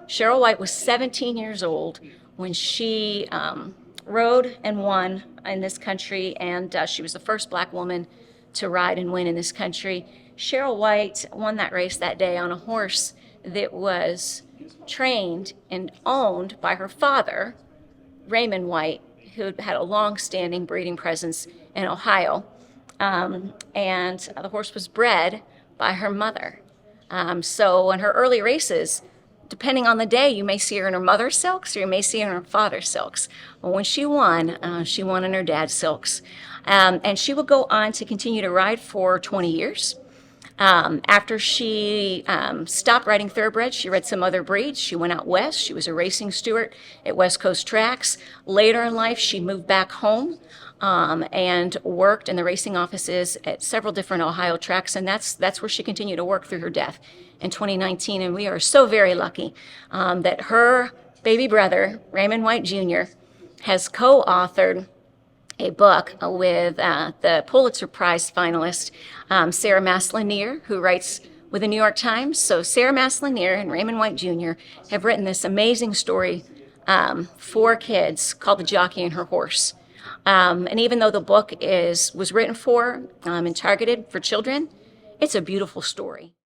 Cheryl White was 17 years old when she rode and won in this country, and she was the first black woman to ride and win in this country. Cheryl White won that race that day on a horse that was trained and owned by her father, Raymond White, who had a long-standing breeding presence in Ohio. And the horse was bred by her mother. So in her early races, depending on the day, you may see her in her mother's silks or you may see her in her father's silks. But when she won in her dad's silks. And she would go on to continue to ride for 20 years. After she stopped riding thoroughbreds, she rid some other breeds. She went out west. She was a racing steward at West Coast Tracks. Later in life, she moved back home and worked in the racing offices at several different Ohio tracks, and that's where she continued to work through her death in 2019. And we are so very lucky that her baby brother, Raymond White Jr., has co-authored a book with the Pulitzer Prize finalist, Sarah Maslanier, who writes with the New York Times. So Sarah Maslanier and Raymond White Jr. have written this amazing story for kids called The Jockey and Her Horse. And even though the book was written for and targeted for children, it's a beautiful story.